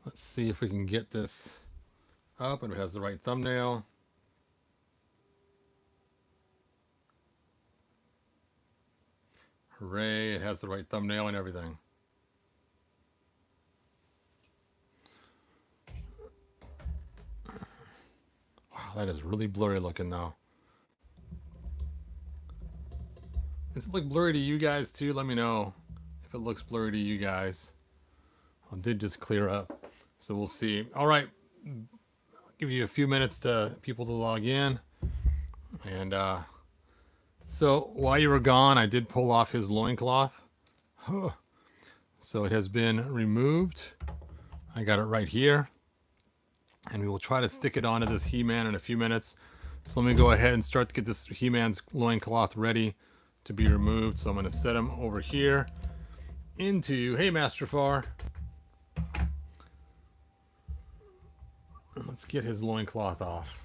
Let's see if we can get this up and it has the right thumbnail. Hooray, it has the right thumbnail and everything. Wow, that is really blurry looking now. Does it look blurry to you guys too? Let me know if it looks blurry to you guys. It did just clear up, so we'll see. All right, I'll give you a few minutes to people to log in. And so while you were gone, I did pull off his loincloth. So it has been removed. I got it right here. And we will try to stick it onto this He-Man in a few minutes. So let me go ahead and start to get this He-Man's loincloth ready to be removed. So I'm going to set him over here into, hey, Master Far. Let's get his loincloth off.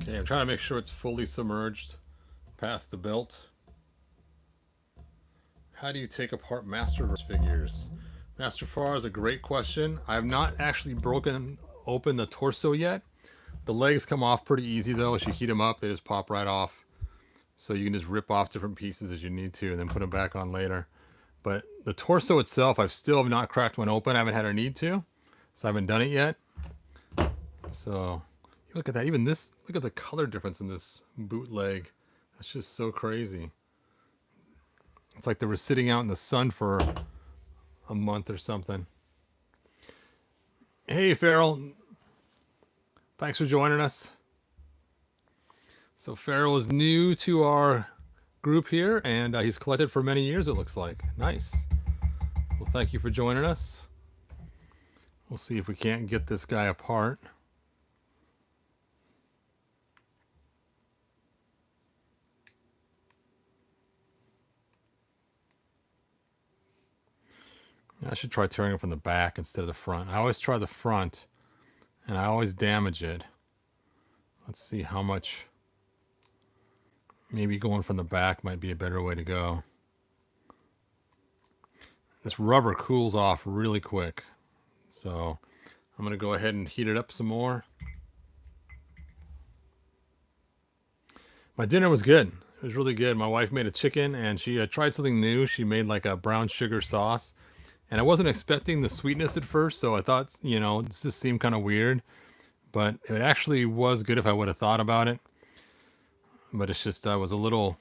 Okay, I'm trying to make sure it's fully submerged past the belt. How do you take apart Masterverse figures? Master Far is a great question. I have not actually broken open the torso yet. The legs come off pretty easy though. As you heat them up, they just pop right off. So you can just rip off different pieces as you need to and then put them back on later. But the torso itself, I've still have not cracked one open. I haven't had a need to, so I haven't done it yet. So look at that. Even this, look at the color difference in this bootleg. That's just so crazy. It's like they were sitting out in the sun for a month or something. Hey, Farrell. Thanks for joining us. So Farrell is new to our group here, and he's collected for many years, it looks like. Nice. Well, thank you for joining us. We'll see if we can't get this guy apart. I should try tearing it from the back instead of the front. I always try the front, and I always damage it. Let's see how much. Maybe going from the back might be a better way to go. This rubber cools off really quick. So I'm going to go ahead and heat it up some more. My dinner was good. It was really good. My wife made a chicken, and she tried something new. She made like a brown sugar sauce. And I wasn't expecting the sweetness at first, so I thought, you know, this just seemed kind of weird. But it actually was good if I would have thought about it. But it's just I was a little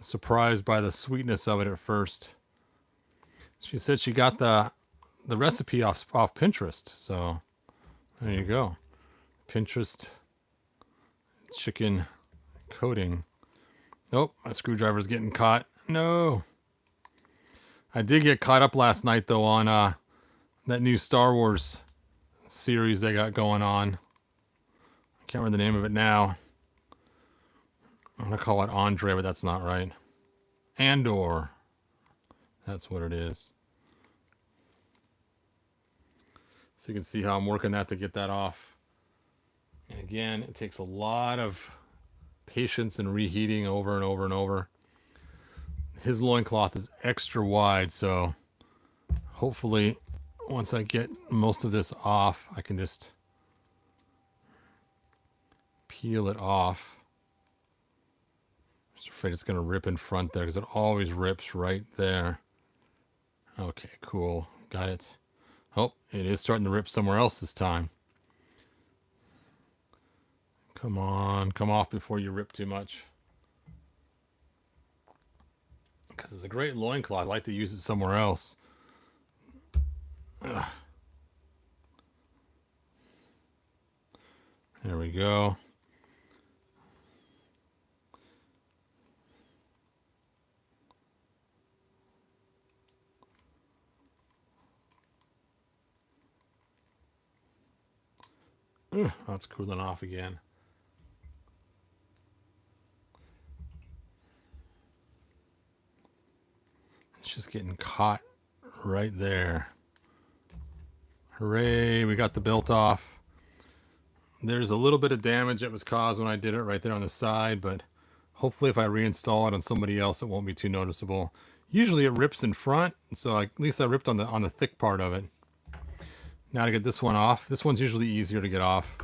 surprised by the sweetness of it at first. She said she got the recipe off Pinterest, so there you go. Pinterest chicken coating. Nope, my screwdriver's getting caught. No. I did get caught up last night, though, on that new Star Wars series they got going on. I can't remember the name of it now. I'm going to call it Andre, but that's not right. Andor. That's what it is. So you can see how I'm working that to get that off. And again, it takes a lot of patience and reheating over and over and over. His loincloth is extra wide, so hopefully once I get most of this off, I can just peel it off. I'm just afraid it's going to rip in front there because it always rips right there. Okay, cool. Got it. Oh, it is starting to rip somewhere else this time. Come on, come off before you rip too much. Because it's a great loincloth. I'd like to use it somewhere else. Ugh. There we go. Ugh, oh, it's cooling off again. It's just getting caught right there. Hooray, we got the belt off. There's a little bit of damage that was caused when I did it right there on the side, but hopefully if I reinstall it on somebody else, it won't be too noticeable. Usually it rips in front, so at least I ripped on the thick part of it. Now to get this one off. This one's usually easier to get off.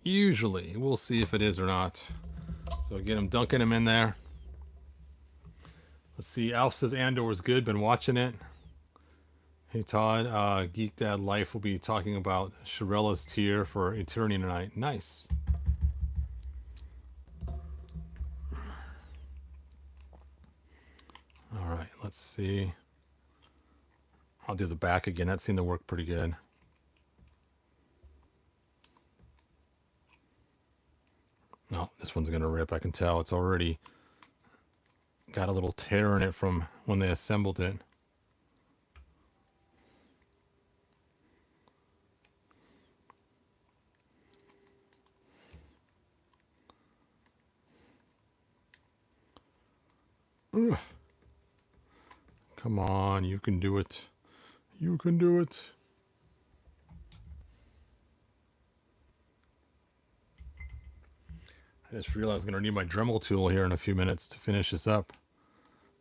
Usually. We'll see if it is or not. So again, I'm dunking him in there. Let's see. Alf says Andor's good. Been watching it. Hey Todd, Geek Dad Life will be talking about Shirella's tier for Eternity tonight. Nice. All right, let's see. I'll do the back again. That seemed to work pretty good. No, this one's going to rip. I can tell it's already got a little tear in it from when they assembled it. Ugh. Come on, you can do it. You can do it. I just realized I'm going to need my Dremel tool here in a few minutes to finish this up.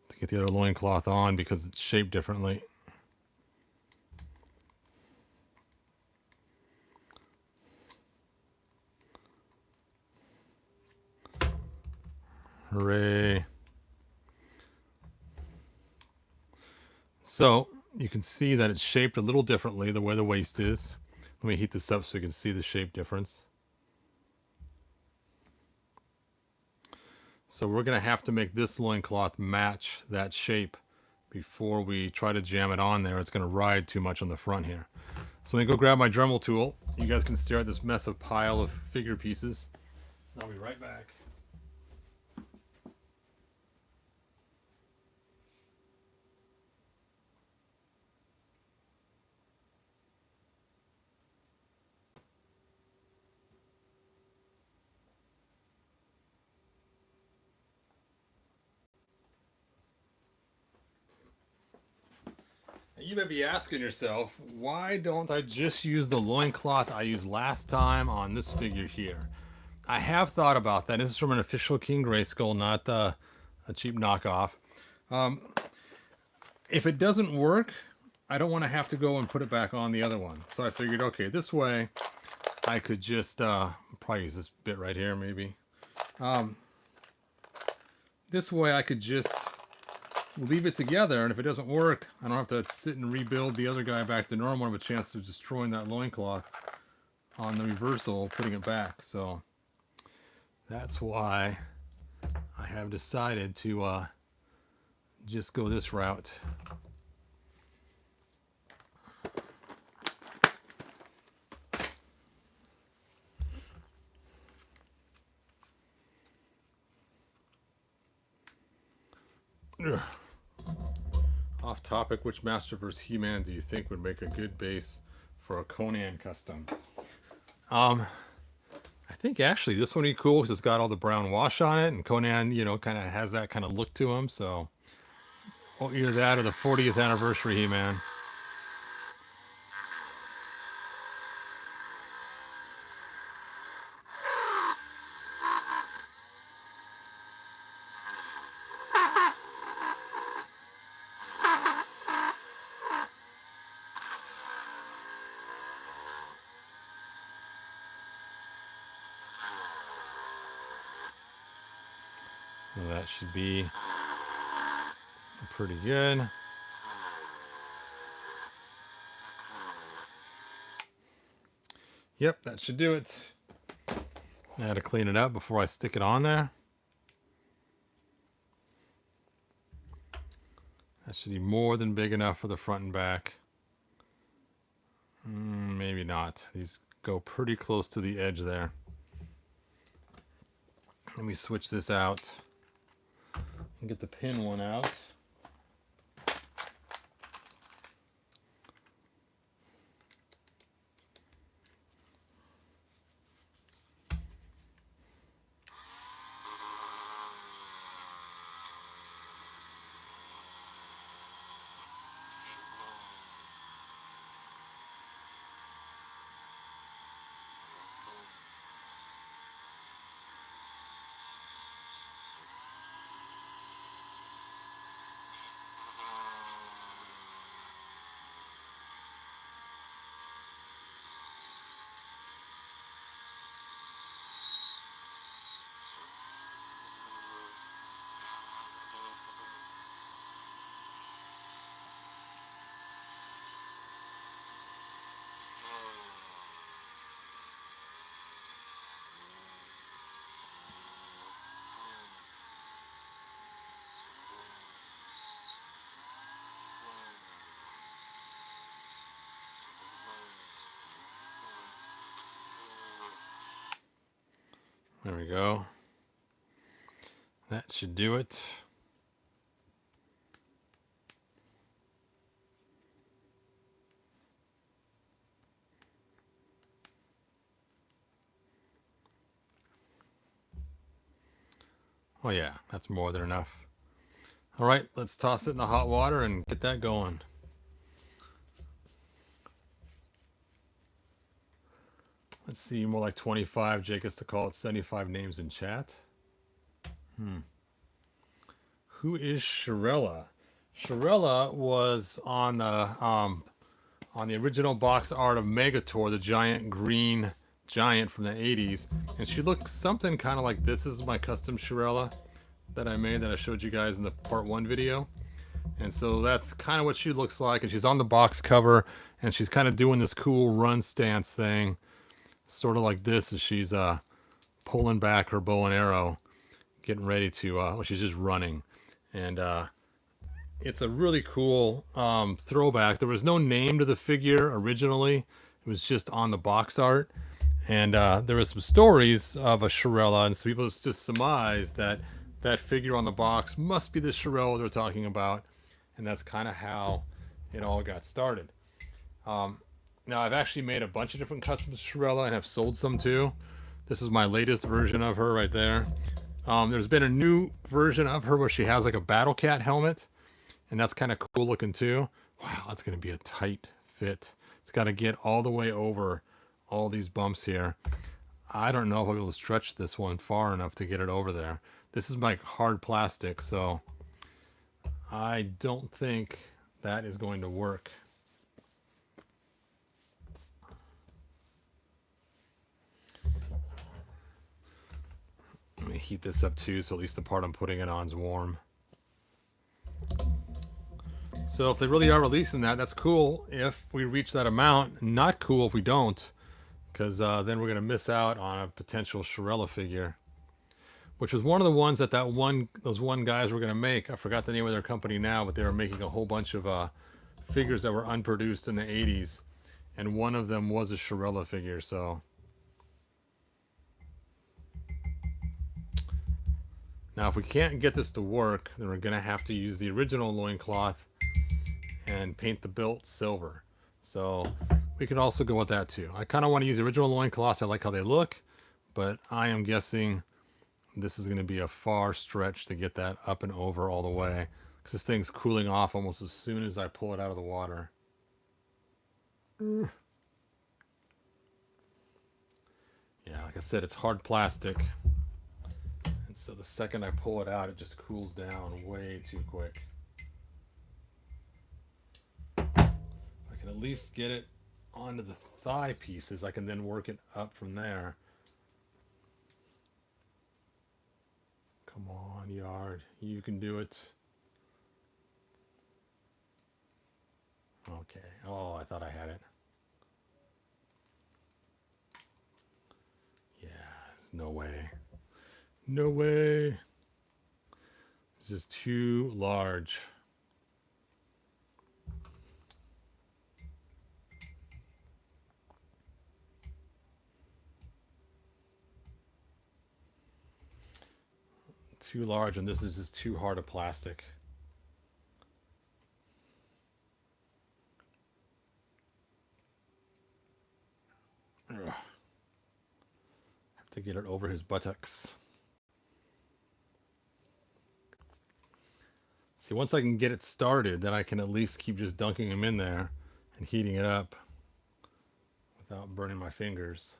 To get the other loincloth on because it's shaped differently. Hooray. So you can see that it's shaped a little differently the way the waist is. Let me heat this up so you can see the shape difference. So we're going to have to make this loincloth match that shape before we try to jam it on there. It's going to ride too much on the front here. So let me go grab my Dremel tool. You guys can stare at this mess of pile of figure pieces. I'll be right back. You may be asking yourself, why don't I just use the loincloth I used last time on this figure here? I have thought about that. This is from an official King Greyskull, not a cheap knockoff. If it doesn't work, I don't want to have to go and put it back on the other one. So I figured, okay, this way I could just probably use this bit right here, maybe. This way I could just leave it together, and if it doesn't work, I don't have to sit and rebuild the other guy back to normal. I have a chance of destroying that loincloth on the reversal, putting it back. So that's why I have decided to just go this route. Ugh. Off topic, which Masterverse He-Man do you think would make a good base for a Conan custom? I think actually this one would be cool because it's got all the brown wash on it, and Conan, you know, kind of has that kind of look to him. So, well, either that or the 40th anniversary He-Man. So that should be pretty good. Yep, that should do it. I had to clean it up before I stick it on there. That should be more than big enough for the front and back. Maybe not. These go pretty close to the edge there. Let me switch this out and get the pin one out. There we go. That should do it. Oh yeah, that's more than enough. All right, let's toss it in the hot water and get that going. Let's see, more like 25. Jake gets to call it 75 names in chat. Who is Shirella? Shirella was on the original box art of Megator, the giant green giant from the 80s, and she looks something kind of like this. This is my custom Shirella that I made that I showed you guys in the part 1 video. And so that's kind of what she looks like, and she's on the box cover, and she's kind of doing this cool run stance thing, sort of like this as she's pulling back her bow and arrow, getting ready to, well, she's just running. And it's a really cool throwback. There was no name to the figure originally. It was just on the box art. And there was some stories of a Shirella, and so people just surmised that that figure on the box must be the Shirella they're talking about. And that's kind of how it all got started. Now, I've actually made a bunch of different custom Shirella and have sold some too. This is my latest version of her right there. There's been a new version of her where she has like a Battle Cat helmet, and that's kind of cool looking too. Wow, that's going to be a tight fit. It's got to get all the way over all these bumps here. I don't know if I'll be able to stretch this one far enough to get it over there. This is like hard plastic, so I don't think that is going to work. Let me heat this up too, so at least the part I'm putting it on is warm. So if they really are releasing that, that's cool if we reach that amount. Not cool if we don't, because then we're going to miss out on a potential Shirella figure, which was one of the ones that those one guys were going to make. I forgot the name of their company now, but they were making a whole bunch of figures that were unproduced in the 80s, and one of them was a Shirella figure. So now if we can't get this to work, then we're going to have to use the original loincloth and paint the built silver. So we could also go with that too. I kind of want to use the original loincloths. I like how they look, but I am guessing this is going to be a far stretch to get that up and over all the way, because this thing's cooling off almost as soon as I pull it out of the water. Yeah, like I said, it's hard plastic, and so the second I pull it out, it just cools down way too quick. I can at least get it onto the thigh pieces. I can then work it up from there. Come on, Yard. You can do it. Okay. Oh, I thought I had it. Yeah, there's no way. No way. This is too large. Too large, and this is just too hard a plastic. Ugh. Have to get it over his buttocks. See, once I can get it started, then I can at least keep just dunking him in there and heating it up without burning my fingers.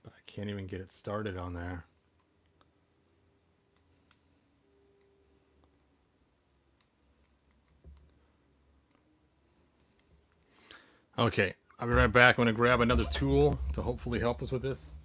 But I can't even get it started on there. Okay, I'll be right back. I'm going to grab another tool to hopefully help us with this.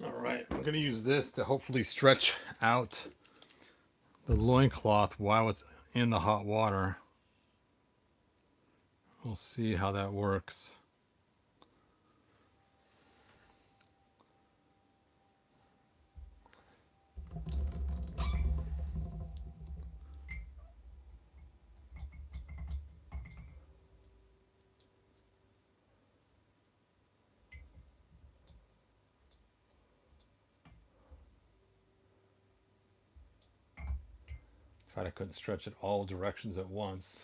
All right, I'm going to use this to hopefully stretch out the loincloth while it's in the hot water. We'll see how that works. If I couldn't stretch it all directions at once,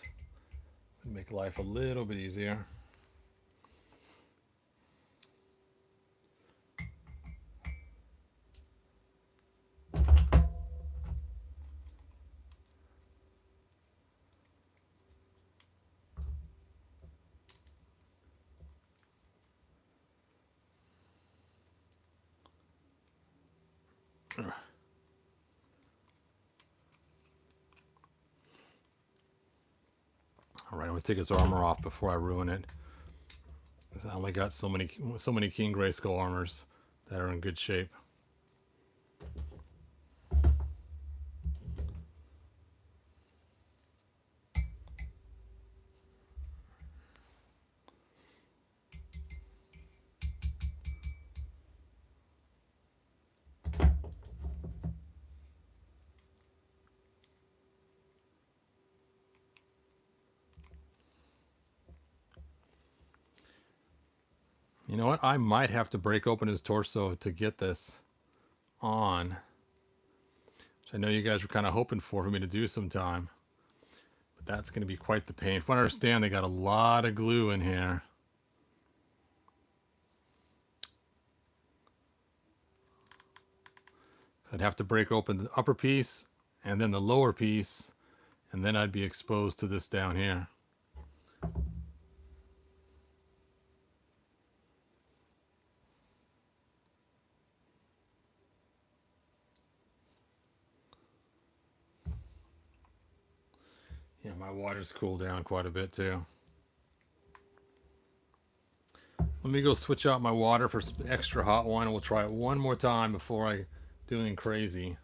it'd make life a little bit easier. All right, I'm gonna take his armor off before I ruin it. I only got so many King Greyskull armors that are in good shape. You know what? I might have to break open his torso to get this on, which I know you guys were kind of hoping for me to do sometime. But that's going to be quite the pain. From what I understand, they got a lot of glue in here. I'd have to break open the upper piece and then the lower piece, and then I'd be exposed to this down here. Yeah, my water's cooled down quite a bit too. Let me go switch out my water for some extra hot one, and we'll try it one more time before I do anything crazy.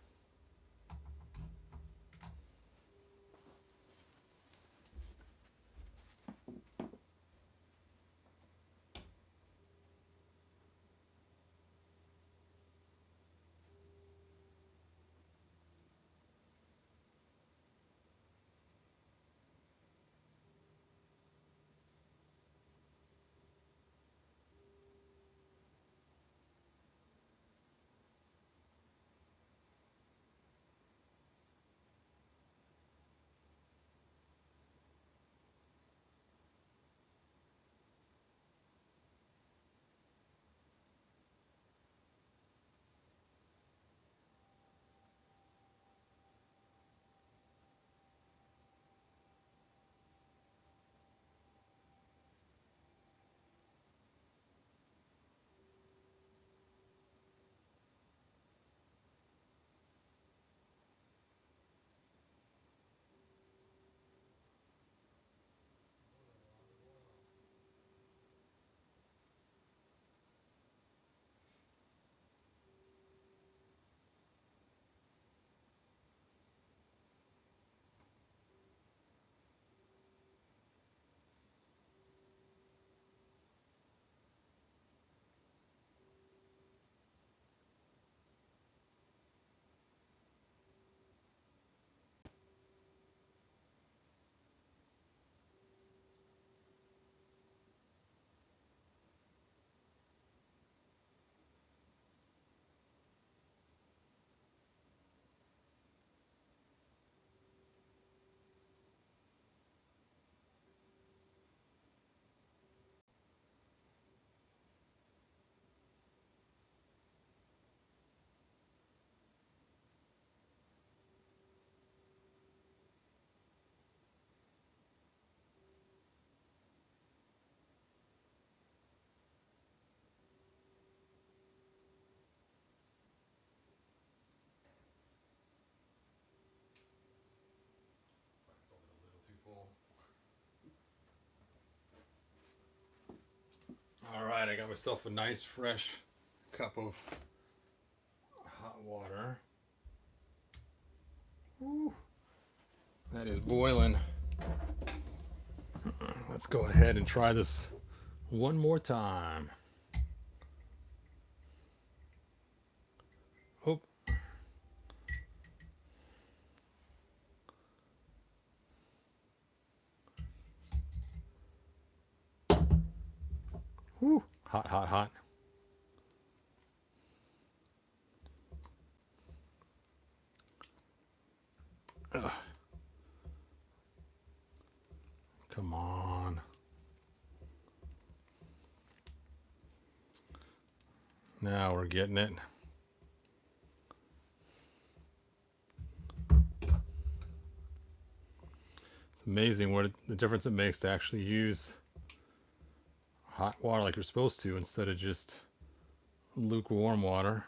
All right, I got myself a nice fresh cup of hot water. Woo. That is boiling. Let's go ahead and try this one more time. Oh. Woo. Hot, hot, hot. Ugh. Come on. Now we're getting it. It's amazing what the difference it makes to actually use hot water like you're supposed to instead of just lukewarm water.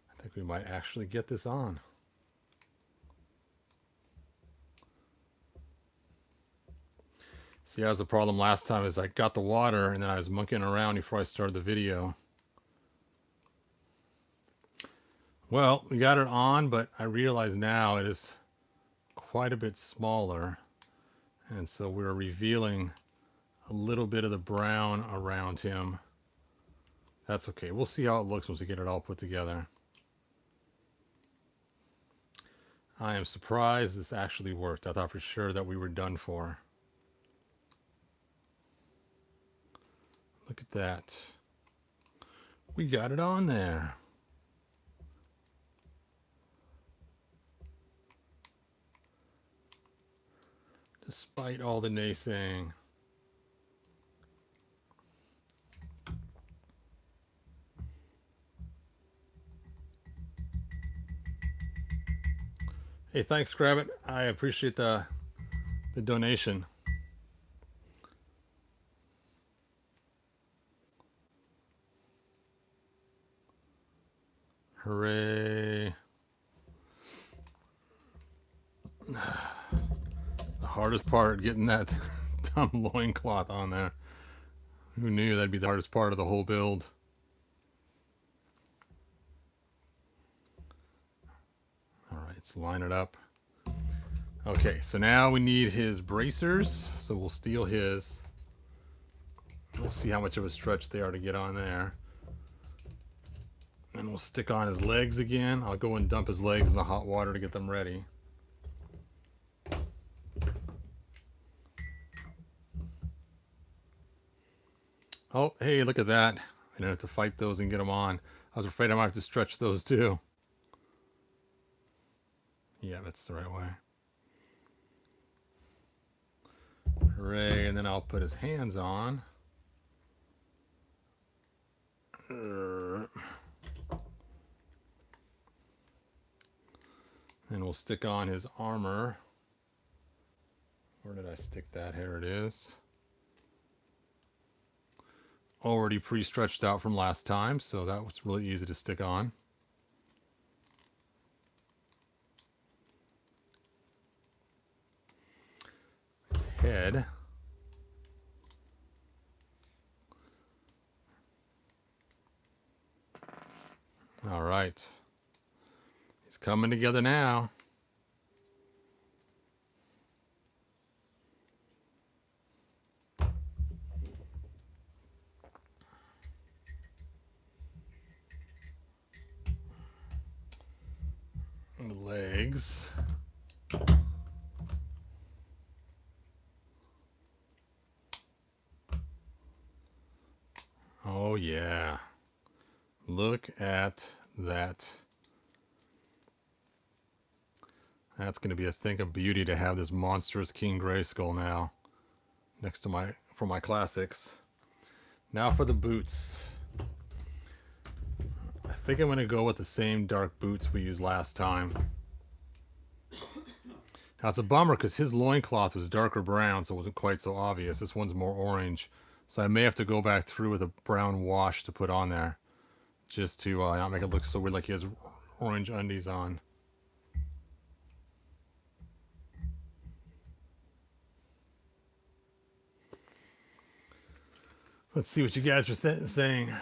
I think we might actually get this on. See, that was the problem last time is I got the water and then I was monkeying around before I started the video. Well, we got it on, but I realize now it is quite a bit smaller. And so we're revealing a little bit of the brown around him. That's okay. We'll see how it looks once we get it all put together. I am surprised this actually worked. I thought for sure that we were done for. Look at that. We got it on there. Despite all the naysaying. Hey, thanks, Grabbit. I appreciate the donation. Hooray. The hardest part, getting that dumb loincloth on there. Who knew that'd be the hardest part of the whole build? All right, let's line it up. Okay, so now we need his bracers. So we'll steal his. We'll see how much of a stretch they are to get on there. And we'll stick on his legs again. I'll go and dump his legs in the hot water to get them ready. Oh, hey, look at that. I didn't have to fight those and get them on. I was afraid I might have to stretch those too. Yeah, that's the right way. Hooray, and then I'll put his hands on. And we'll stick on his armor. Where did I stick that? Here it is. Already pre-stretched out from last time, so that was really easy to stick on. His head. All right. It's coming together now. And the legs. Oh yeah. Look at that. That's going to be a thing of beauty to have this monstrous King Greyskull now next to my classics. Now for the boots. I think I'm going to go with the same dark boots we used last time. Now it's a bummer because his loincloth was darker brown, so it wasn't quite so obvious. This one's more orange, so I may have to go back through with a brown wash to put on there, just to not make it look so weird like he has orange undies on. Let's see what you guys are saying.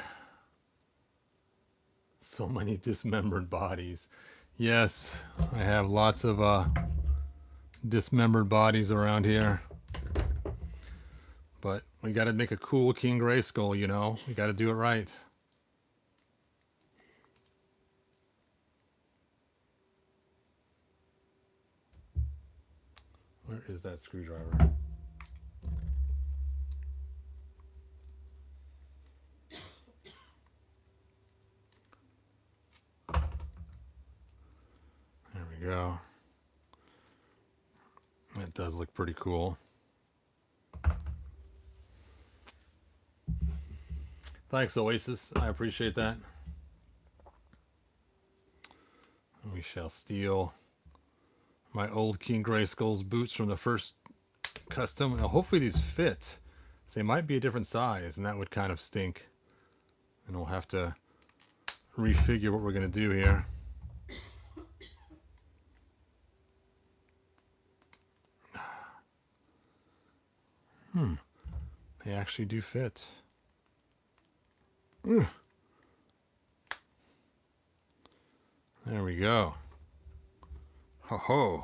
So many dismembered bodies. Yes, I have lots of dismembered bodies around here. But we got to make a cool King Greyskull, you know? We got to do it right. Where is that screwdriver? There we go. That does look pretty cool. Thanks, Oasis. I appreciate that. We shall steal my old King Greyskull's boots from the first custom. Now, hopefully these fit. They might be a different size, and that would kind of stink. And we'll have to refigure what we're going to do here. They actually do fit. There we go. Ho ho.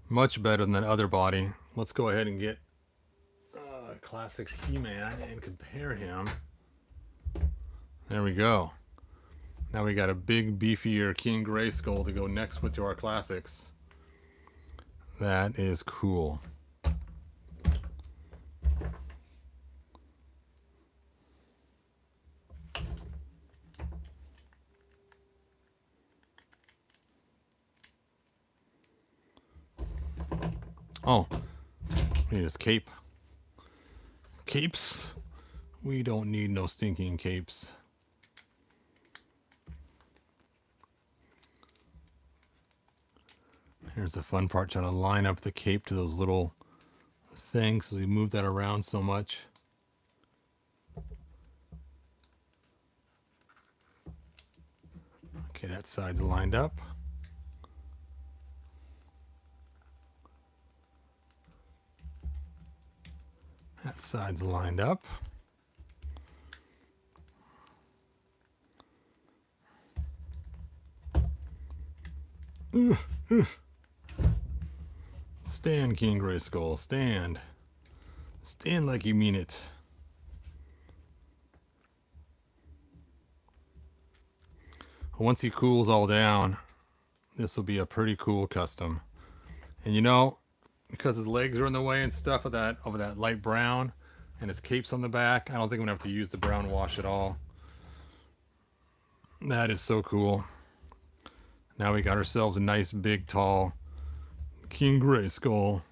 Much better than that other body. Let's go ahead and get Classics He-Man and compare him. There we go. Now we got a big, beefier King Greyskull to go next with to our Classics. That is cool. Oh, we need his cape. Capes? We don't need no stinking capes. Here's the fun part, trying to line up the cape to those little things, so we move that around so much. Okay, that side's lined up. That side's lined up. Stand, King Greyskull, stand. Stand like you mean it. Once he cools all down, this will be a pretty cool custom. And you know, because his legs are in the way and stuff of that light brown, and his cape's on the back, I don't think I'm gonna have to use the brown wash at all. That is so cool. Now we got ourselves a nice big tall King Greyskull.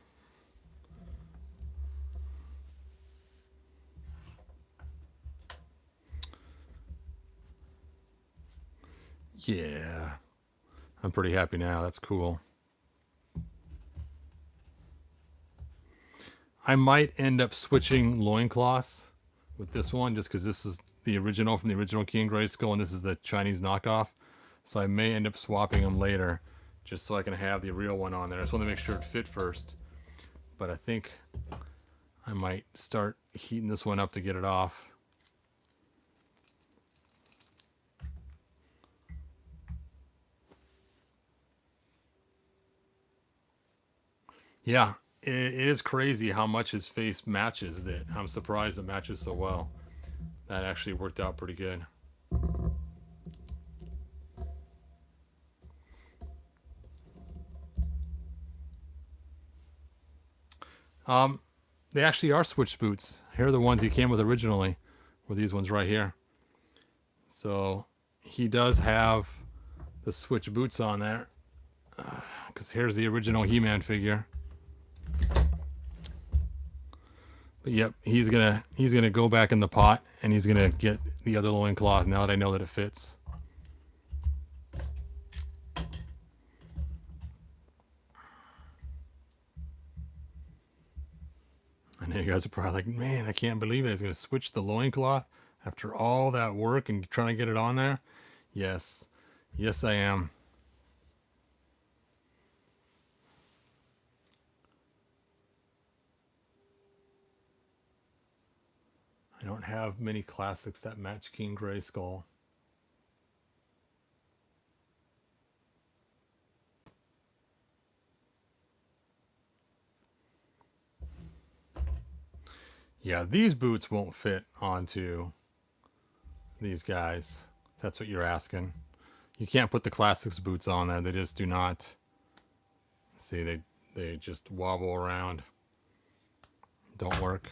Yeah, I'm pretty happy now. That's cool. I might end up switching loincloths with this one, just because this is the original from the original King Greyskull, and this is the Chinese knockoff. So I may end up swapping them later, just so I can have the real one on there. I just want to make sure it fit first. But I think I might start heating this one up to get it off. Yeah, it is crazy how much his face matches that. I'm surprised it matches so well. That actually worked out pretty good. They actually are switched boots. Here are the ones he came with originally, were these ones right here. So he does have the switch boots on there, because here's the original He-Man figure. But yep, he's gonna go back in the pot, and he's gonna get the other loincloth now that I know that it fits. I know you guys are probably like, man, I can't believe it. He's gonna switch the loincloth after all that work and trying to get it on there. Yes, yes, I am. I don't have many classics that match King Greyskull. Yeah, these boots won't fit onto these guys. That's what you're asking. You can't put the classics boots on there. They just do not. See, they just wobble around. Don't work.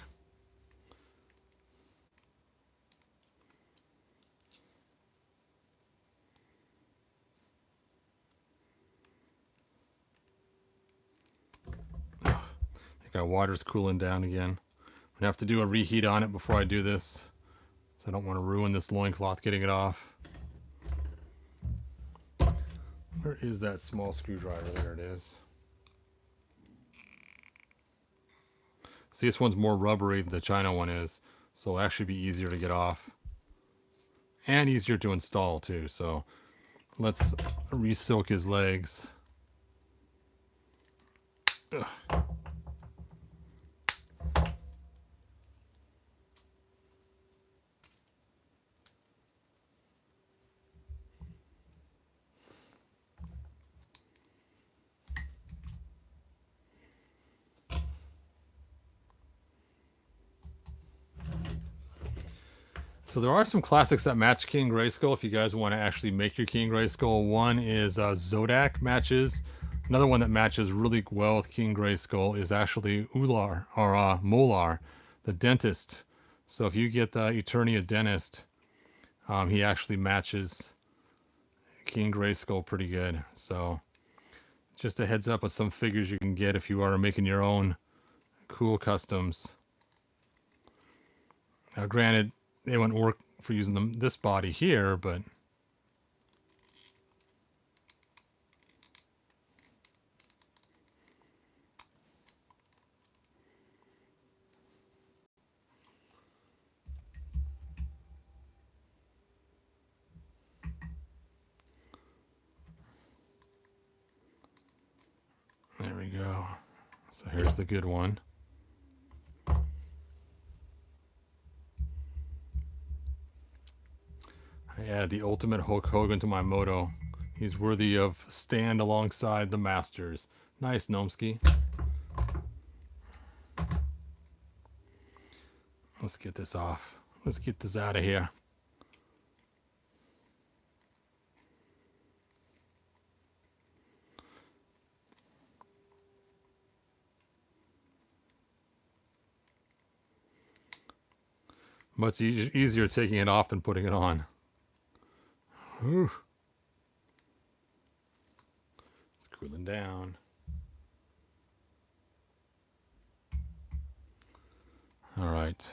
Ugh, I think our water's cooling down again. I'm gonna have to do a reheat on it before I do this, so I don't want to ruin this loincloth getting it off. Where is that small screwdriver? There it is. See, this one's more rubbery than the China one is, so it'll actually be easier to get off. And easier to install too, so let's re-silk his legs. Ugh. So there are some classics that match King Greyskull if you guys want to actually make your King Greyskull. One is Zodak matches. Another one that matches really well with King Greyskull is actually Ular, or Molar, the dentist. So if you get the Eternia dentist, he actually matches King Greyskull pretty good. So just a heads up of some figures you can get if you are making your own cool customs. Now granted, they wouldn't work for using this body here, but there we go. So here's the good one. I added the ultimate Hulk Hogan to my moto. He's worthy of stand alongside the masters. Nice, Gnomsky. Let's get this off. Let's get this out of here. Much easier taking it off than putting it on. Whew. It's cooling down. All right.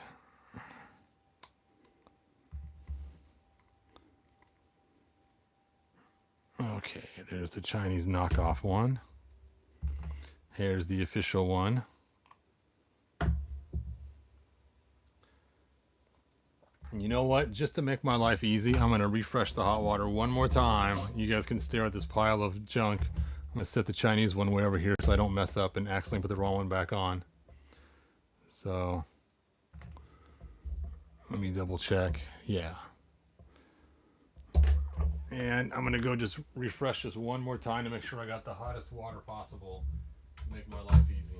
Okay, there's the Chinese knockoff one. Here's the official one. And you know what? Just to make my life easy, I'm going to refresh the hot water one more time. You guys can stare at this pile of junk. I'm going to set the Chinese one way over here so I don't mess up and accidentally put the wrong one back on. So, let me double check. Yeah. And I'm going to go just refresh this one more time to make sure I got the hottest water possible to make my life easy.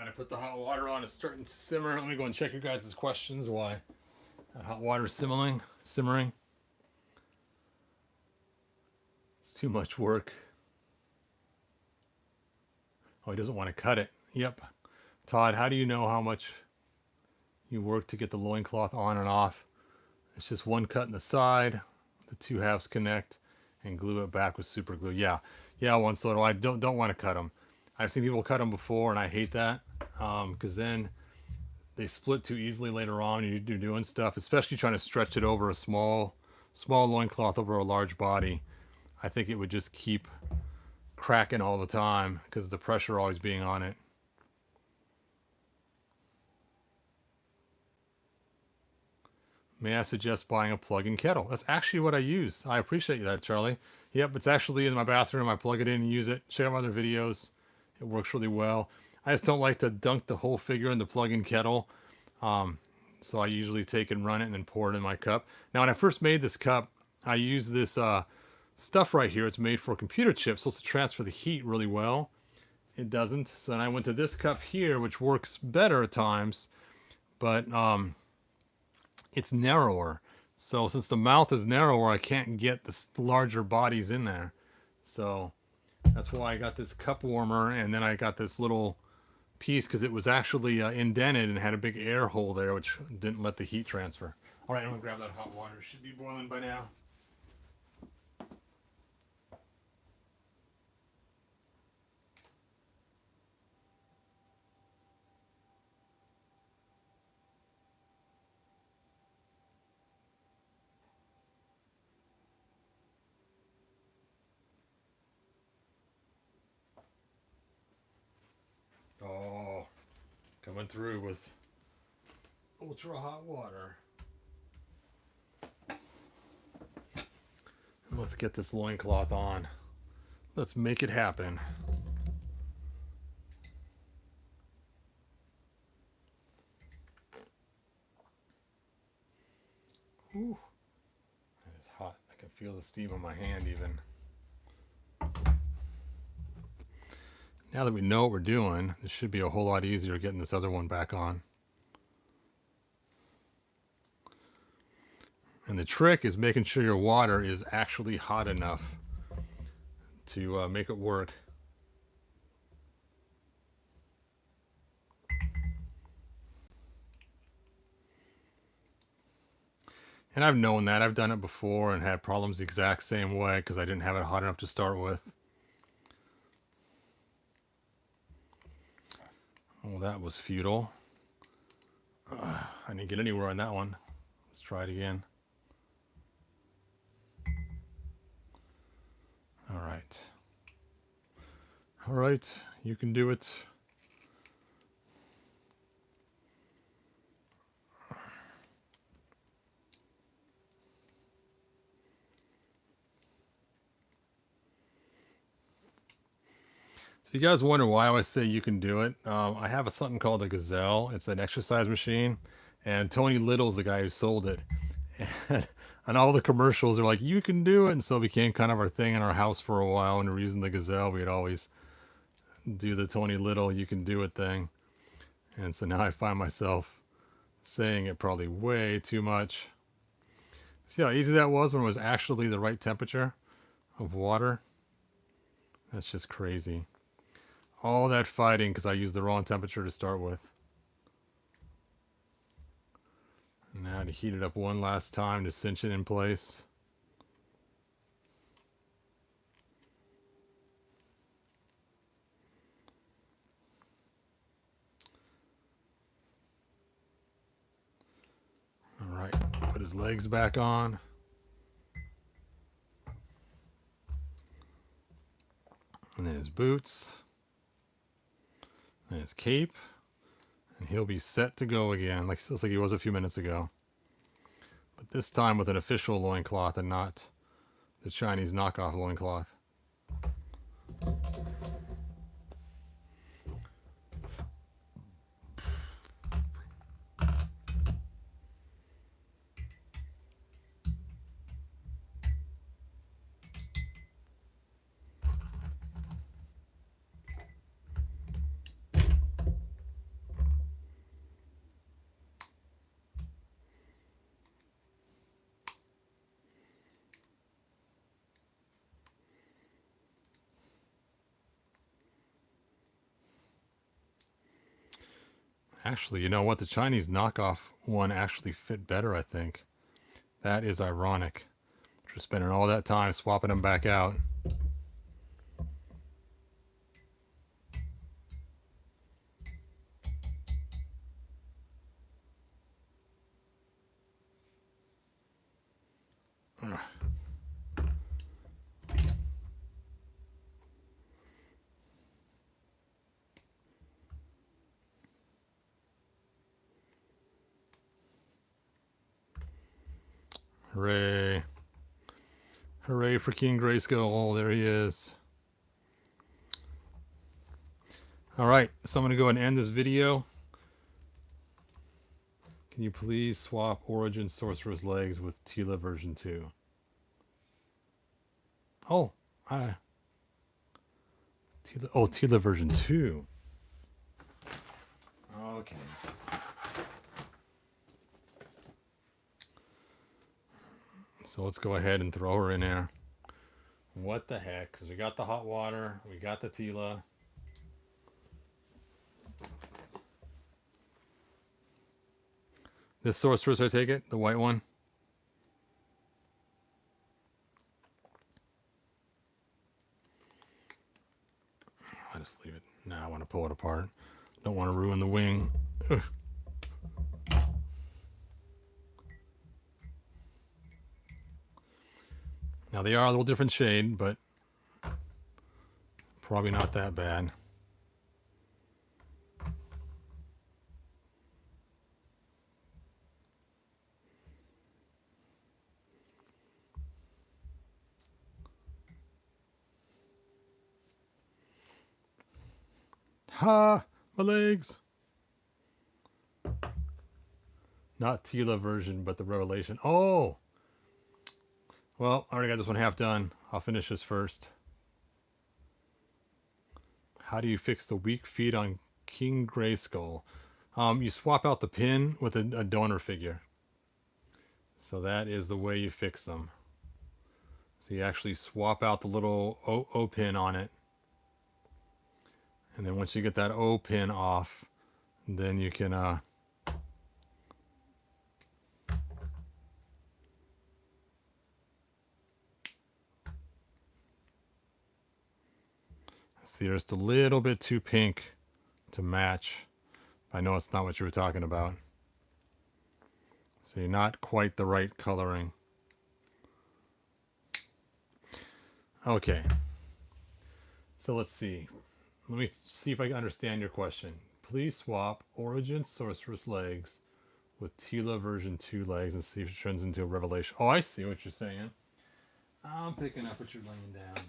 I put the hot water on. It's starting to simmer. Let me go and check your guys' questions. Why that hot water is simmering? It's too much work. Oh, he doesn't want to cut it. Yep. Todd, how do you know how much you work to get the loincloth on and off? It's just one cut in the side. The two halves connect and glue it back with super glue. Yeah, one soda. I don't want to cut them. I've seen people cut them before, and I hate that because then they split too easily later on. You're doing stuff, especially trying to stretch it over a small loincloth over a large body. I think it would just keep cracking all the time because the pressure always being on it. May I suggest buying a plug-in kettle? That's actually what I use. I appreciate that, Charlie. Yep, it's actually in my bathroom. I plug it in and use it. Check out my other videos. It works really well. I just don't like to dunk the whole figure in the plug-in kettle. So I usually take and run it and then pour it in my cup. Now, when I first made this cup, I used this stuff right here. It's made for computer chips, supposed to transfer the heat really well. It doesn't. So then I went to this cup here, which works better at times, but it's narrower. So since the mouth is narrower, I can't get the larger bodies in there. So that's why I got this cup warmer, and then I got this little piece because it was actually indented and had a big air hole there, which didn't let the heat transfer. All right, I'm gonna grab that hot water. It should be boiling by now. Oh, coming through with ultra hot water. Let's get this loincloth on. Let's make it happen. Ooh, that is hot. I can feel the steam on my hand even. Now that we know what we're doing, this should be a whole lot easier getting this other one back on. And the trick is making sure your water is actually hot enough to make it work. And I've known that. I've done it before and had problems the exact same way because I didn't have it hot enough to start with. Oh, that was futile. I didn't get anywhere on that one. Let's try it again. All right. All right, you can do it. If you guys wonder why I always say you can do it, I have something called a Gazelle. It's an exercise machine, and Tony Little's the guy who sold it. And all the commercials are like, you can do it, and so it became kind of our thing in our house for a while. And we're using the Gazelle, we'd always do the Tony Little you can do it thing. And so now I find myself saying it probably way too much. See how easy that was when it was actually the right temperature of water? That's just crazy. All that fighting because I used the wrong temperature to start with. Now to heat it up one last time to cinch it in place. All right, put his legs back on. And then his boots. And his cape. And he'll be set to go again, like just like he was a few minutes ago. But this time with an official loincloth and not the Chinese knockoff loincloth. Actually, you know what? The Chinese knockoff one actually fit better, I think. That is ironic. After spending all that time swapping them back out. Hooray. Hooray for King Greyskull. There he is. Alright, so I'm going to go ahead and end this video. Can you please swap Origin Sorcerer's legs with Tila version 2? Oh, Tila version 2. Okay. So let's go ahead and throw her in there. What the heck? Because we got the hot water, we got the Tila. This sorceress, I take it? The white one? I'll just leave it. Now I want to pull it apart. Don't want to ruin the wing. Ugh. Now they are a little different shade, but probably not that bad. Ha! My legs! Not Tila version, but the Revelation. Oh! Well, I already got this one half done. I'll finish this first. How do you fix the weak feet on King Greyskull? You swap out the pin with a donor figure. So that is the way you fix them. So you actually swap out the little O pin on it. And then once you get that O pin off, then you can see, there's just a little bit too pink to match. I know it's not what you were talking about. So you're not quite the right coloring. Okay. So let's see. Let me see if I can understand your question. Please swap Origin Sorceress legs with Tila version 2 legs and see if it turns into a Revelation. Oh, I see what you're saying. I'm picking up what you're laying down.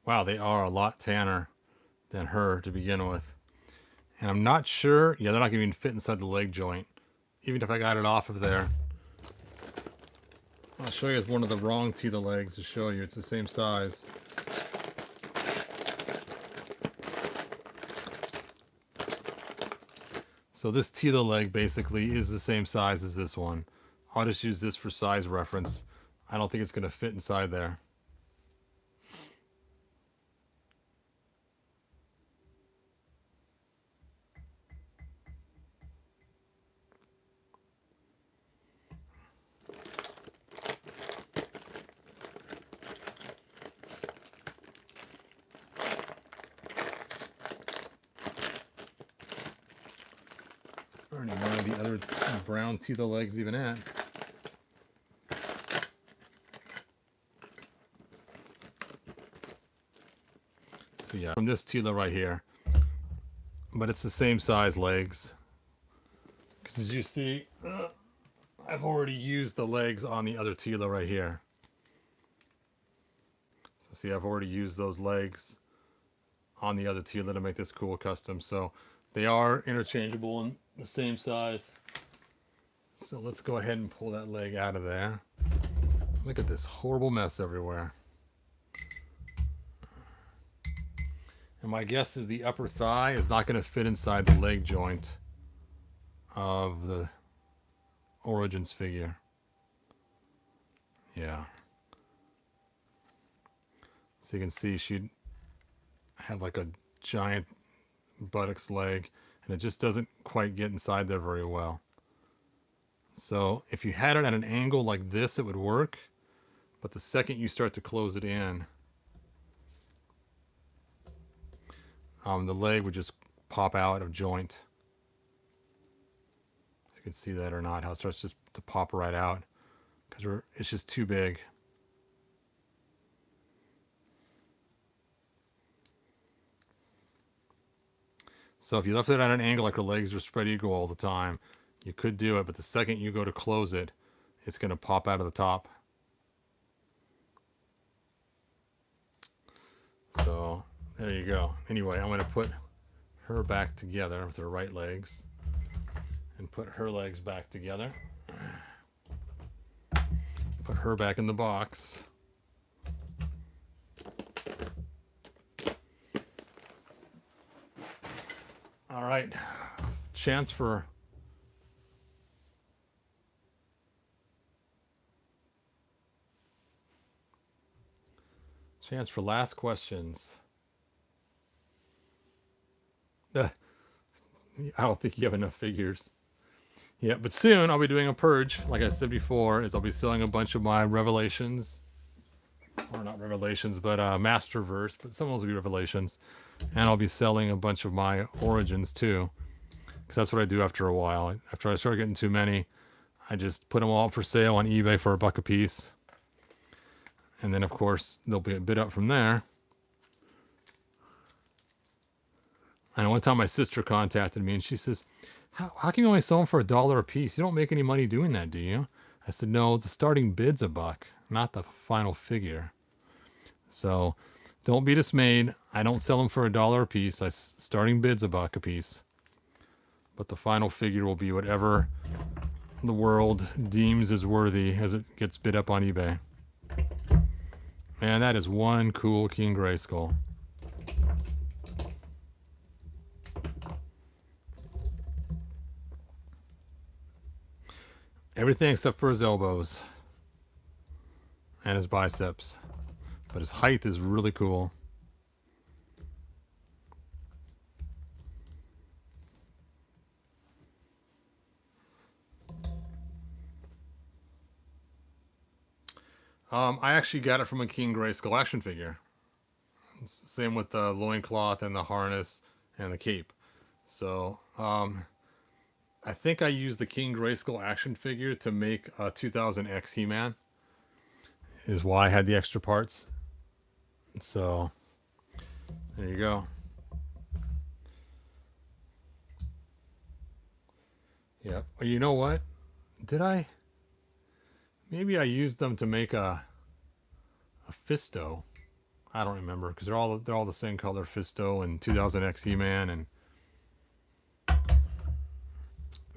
Wow, they are a lot tanner than her to begin with. And I'm not sure. Yeah, they're not going to even fit inside the leg joint. Even if I got it off of there. I'll show you one of the wrong Tila legs to show you. It's the same size. So this Tila leg basically is the same size as this one. I'll just use this for size reference. I don't think it's going to fit inside there. I don't even know where the other brown Tila legs even at. So yeah, from this Tila right here. But it's the same size legs. Because as you see, I've already used the legs on the other Tila right here. So see, I've already used those legs on the other Tila to make this cool custom. So they are interchangeable and the same size. So let's go ahead and pull that leg out of there. Look at this horrible mess everywhere. And my guess is the upper thigh is not going to fit inside the leg joint of the Origins figure. Yeah. So you can see she'd have like a giant buttocks leg. and it just doesn't quite get inside there very well. So if you had it at an angle like this, it would work. But the second you start to close it in, the leg would just pop out of joint. If you can see that or not, how it starts just to pop right out because it's just too big. So if you left it at an angle like her legs are spread eagle all the time, you could do it, but the second you go to close it, it's going to pop out of the top. So there you go. Anyway, I'm going to put her back together with her right legs and put her legs back together. Put her back in the box. All right, chance for last questions. I don't think you have enough figures. Yeah, but soon I'll be doing a purge. Like I said before, is I'll be selling a bunch of my Revelations. Or not Revelations, but Masterverse. But some of those will be Revelations. And I'll be selling a bunch of my Origins too. Because that's what I do after a while. After I start getting too many, I just put them all up for sale on eBay for $1 a piece. And then, of course, they'll be a bid up from there. And one time my sister contacted me and she says, how can you only sell them for $1 a piece? You don't make any money doing that, do you? I said, no, the starting bid's $1, not the final figure. So don't be dismayed. I don't sell them for $1 a piece. Starting bid's $1 a piece. But the final figure will be whatever the world deems as worthy as it gets bid up on eBay. And that is one cool King Greyskull. Everything except for his elbows and his biceps. But his height is really cool. I actually got it from a King Greyskull action figure. Same with the loincloth and the harness and the cape. So, I think I used the King Greyskull action figure to make a 2000X He-Man. Is why I had the extra parts. So, there you go. Yep. Well, you know what? Did I? Maybe I used them to make a Fisto. I don't remember because they're all the same color, Fisto and 2000X He-Man and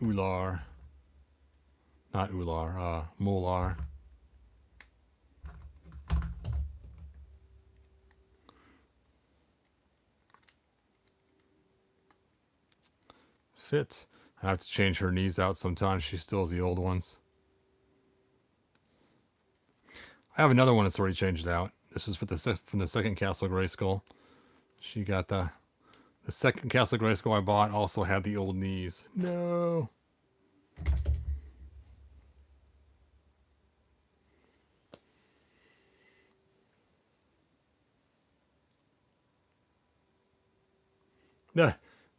Ular. Not Ular, Molar. Fit. I have to change her knees out sometimes. She still has the old ones. I have another one that's already changed out. This is for from the second Castle Grayskull. She got the second Castle Grayskull I bought also had the old knees. No.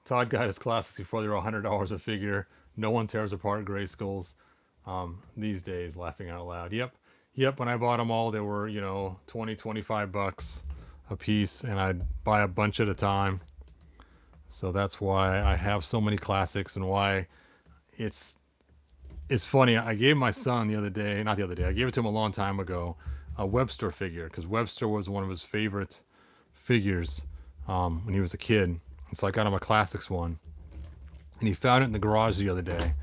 Todd got his classics before they were $100 a figure. No one tears apart Grayskulls these days, laughing out loud. Yep, when I bought them all, they were, you know, 20, 25 bucks a piece, and I'd buy a bunch at a time. So that's why I have so many classics and why it's funny. I gave my son the other day, not the other day, I gave it to him a long time ago, a Webster figure, because Webster was one of his favorite figures when he was a kid. And so I got him a classics one. And he found it in the garage the other day.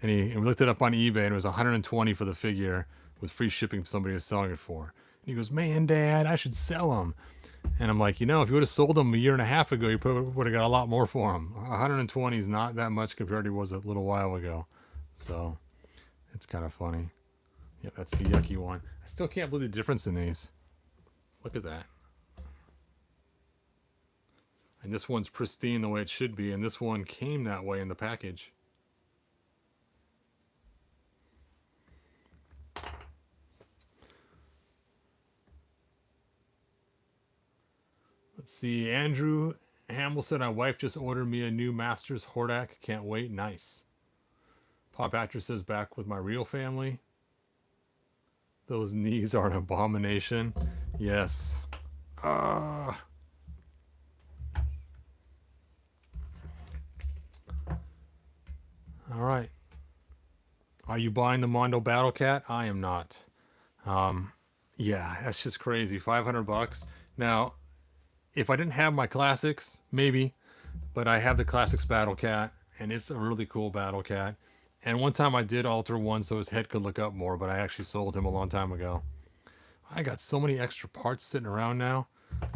And we looked it up on eBay, and it was $120 for the figure with free shipping somebody was selling it for. And he goes, man, Dad, I should sell them. And I'm like, you know, if you would have sold them a year and a half ago, you probably would have got a lot more for them. 120 is not that much compared to what was a little while ago. So it's kind of funny. Yeah, that's the yucky one. I still can't believe the difference in these. Look at that. I And this one's pristine the way it should be, and this one came that way in the package. Let's see. Andrew Hamill said, my wife just ordered me a new Masters Hordak. Can't wait. Nice. Pop Actress says, back with my real family. Those knees are an abomination. Yes. All right. Are you buying the Mondo Battle Cat? I am not. Yeah, that's just crazy. $500. Now, if I didn't have my classics, maybe, but I have the classics Battle Cat, and it's a really cool Battle Cat. And one time I did alter one so his head could look up more, but I actually sold him a long time ago. I got so many extra parts sitting around now.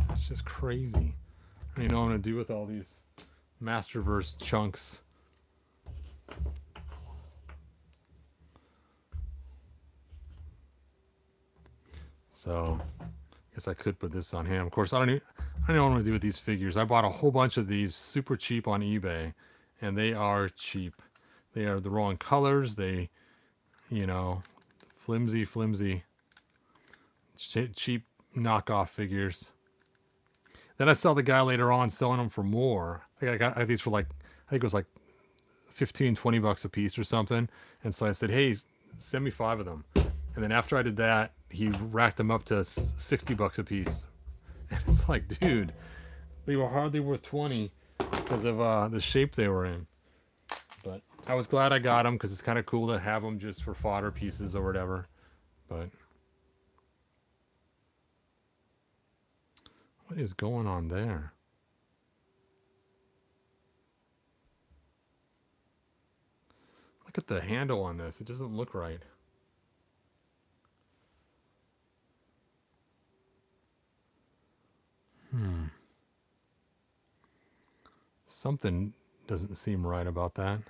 That's just crazy. I don't even know what I'm going to do with all these Masterverse chunks. So, I guess I could put this on him. Of course, I don't know what I'm going to do with these figures. I bought a whole bunch of these super cheap on eBay, and they are cheap. They are the wrong colors. They, you know, flimsy, cheap knockoff figures. Then I saw the guy later on selling them for more. I got these for like, I think it was like 15, 20 bucks a piece or something. And so I said, hey, send me 5 of them. And then after I did that, he racked them up to 60 bucks a piece. And it's like, dude, they were hardly worth 20 because of the shape they were in. But I was glad I got them because it's kind of cool to have them just for fodder pieces or whatever. But what is going on there? Look at the handle on this. It doesn't look right. Something doesn't seem right about that.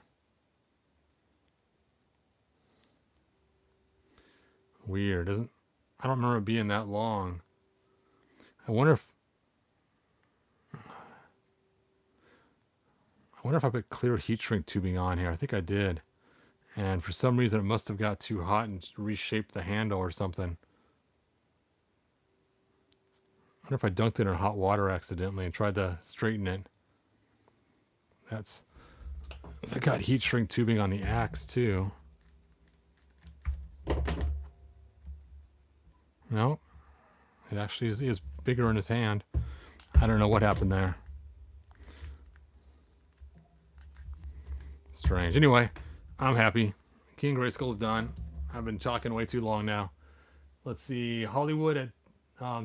Weird. I don't remember it being that long. I wonder if I put clear heat shrink tubing on here. I think I did. And for some reason it must have got too hot and reshaped the handle or something. I wonder if I dunked it in hot water accidentally and tried to straighten it. I got heat shrink tubing on the axe too. No, it actually is bigger in his hand. I don't know what happened there. Strange. Anyway, I'm happy. King Greyskull's done. I've been talking way too long now. Let's see. Hollywood at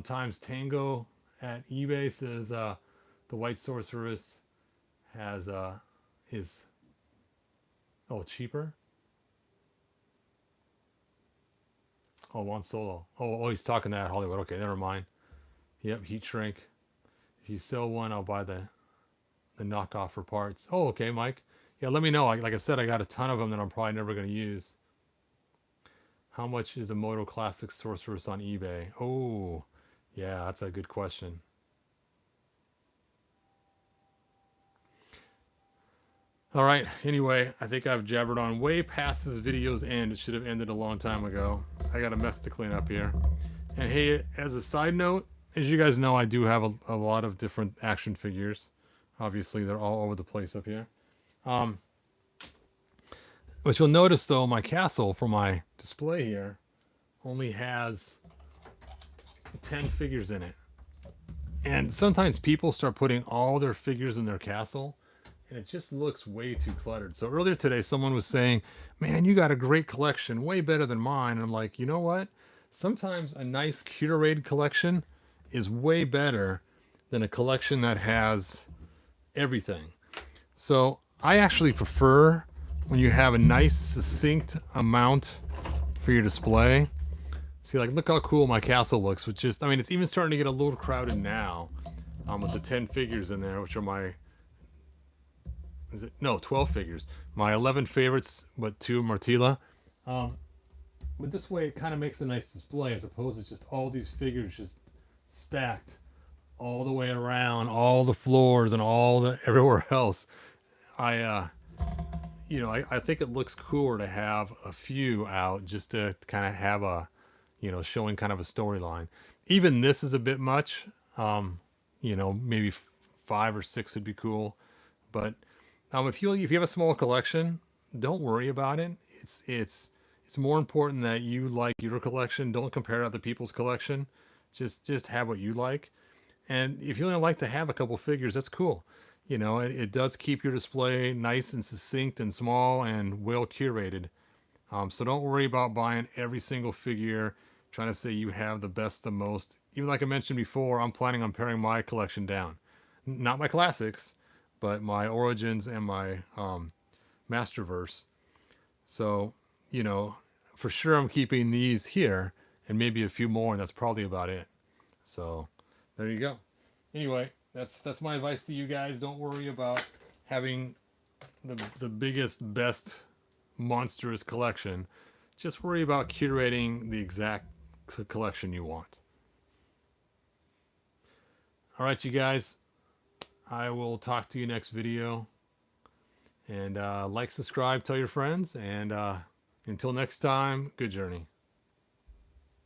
times Tango at eBay says the White Sorceress has is cheaper. Oh, one solo. Oh, he's talking that Hollywood. Okay, never mind. Yep, heat shrink. If you sell one, I'll buy the knockoff for parts. Oh, okay, Mike. Yeah, let me know. Like I said, I got a ton of them that I'm probably never going to use. How much is a Moto Classic Sorceress on eBay? Oh, yeah, that's a good question. All right. Anyway, I think I've jabbered on way past this video's end. It should have ended a long time ago. I got a mess to clean up here. And hey, as a side note, as you guys know, I do have a lot of different action figures. Obviously, they're all over the place up here. But you'll notice, though, my castle for my display here only has 10 figures in it. And sometimes people start putting all their figures in their castle, and it just looks way too cluttered. So earlier today, someone was saying, man, you got a great collection, way better than mine. And I'm like, you know what? Sometimes a nice curated collection is way better than a collection that has everything. So I actually prefer when you have a nice succinct amount for your display. See, like, look how cool my castle looks with just, I mean, it's even starting to get a little crowded now with the 10 figures in there, which are my, 12 figures. My 11 favorites, but 2 Martilla. But this way it kind of makes a nice display as opposed to just all these figures just stacked all the way around all the floors and all the everywhere else. I I think it looks cooler to have a few out just to kind of have a, showing kind of a storyline. Even this is a bit much. Um, maybe 5 or 6 would be cool. But if you have a small collection, don't worry about it. It's more important that you like your collection. Don't compare to other people's collection. Just have what you like. And if you only like to have a couple figures, that's cool. It does keep your display nice and succinct and small and well curated. So don't worry about buying every single figure, trying to say you have the best, the most. Even like I mentioned before, I'm planning on paring my collection down. Not my classics, but my Origins and my Masterverse. So, you know, for sure I'm keeping these here and maybe a few more, and that's probably about it. So there you go. Anyway, that's my advice to you guys. Don't worry about having the biggest, best, monstrous collection. Just worry about curating the exact collection you want. All right, you guys. I will talk to you next video. And like, subscribe, tell your friends. And until next time, good journey.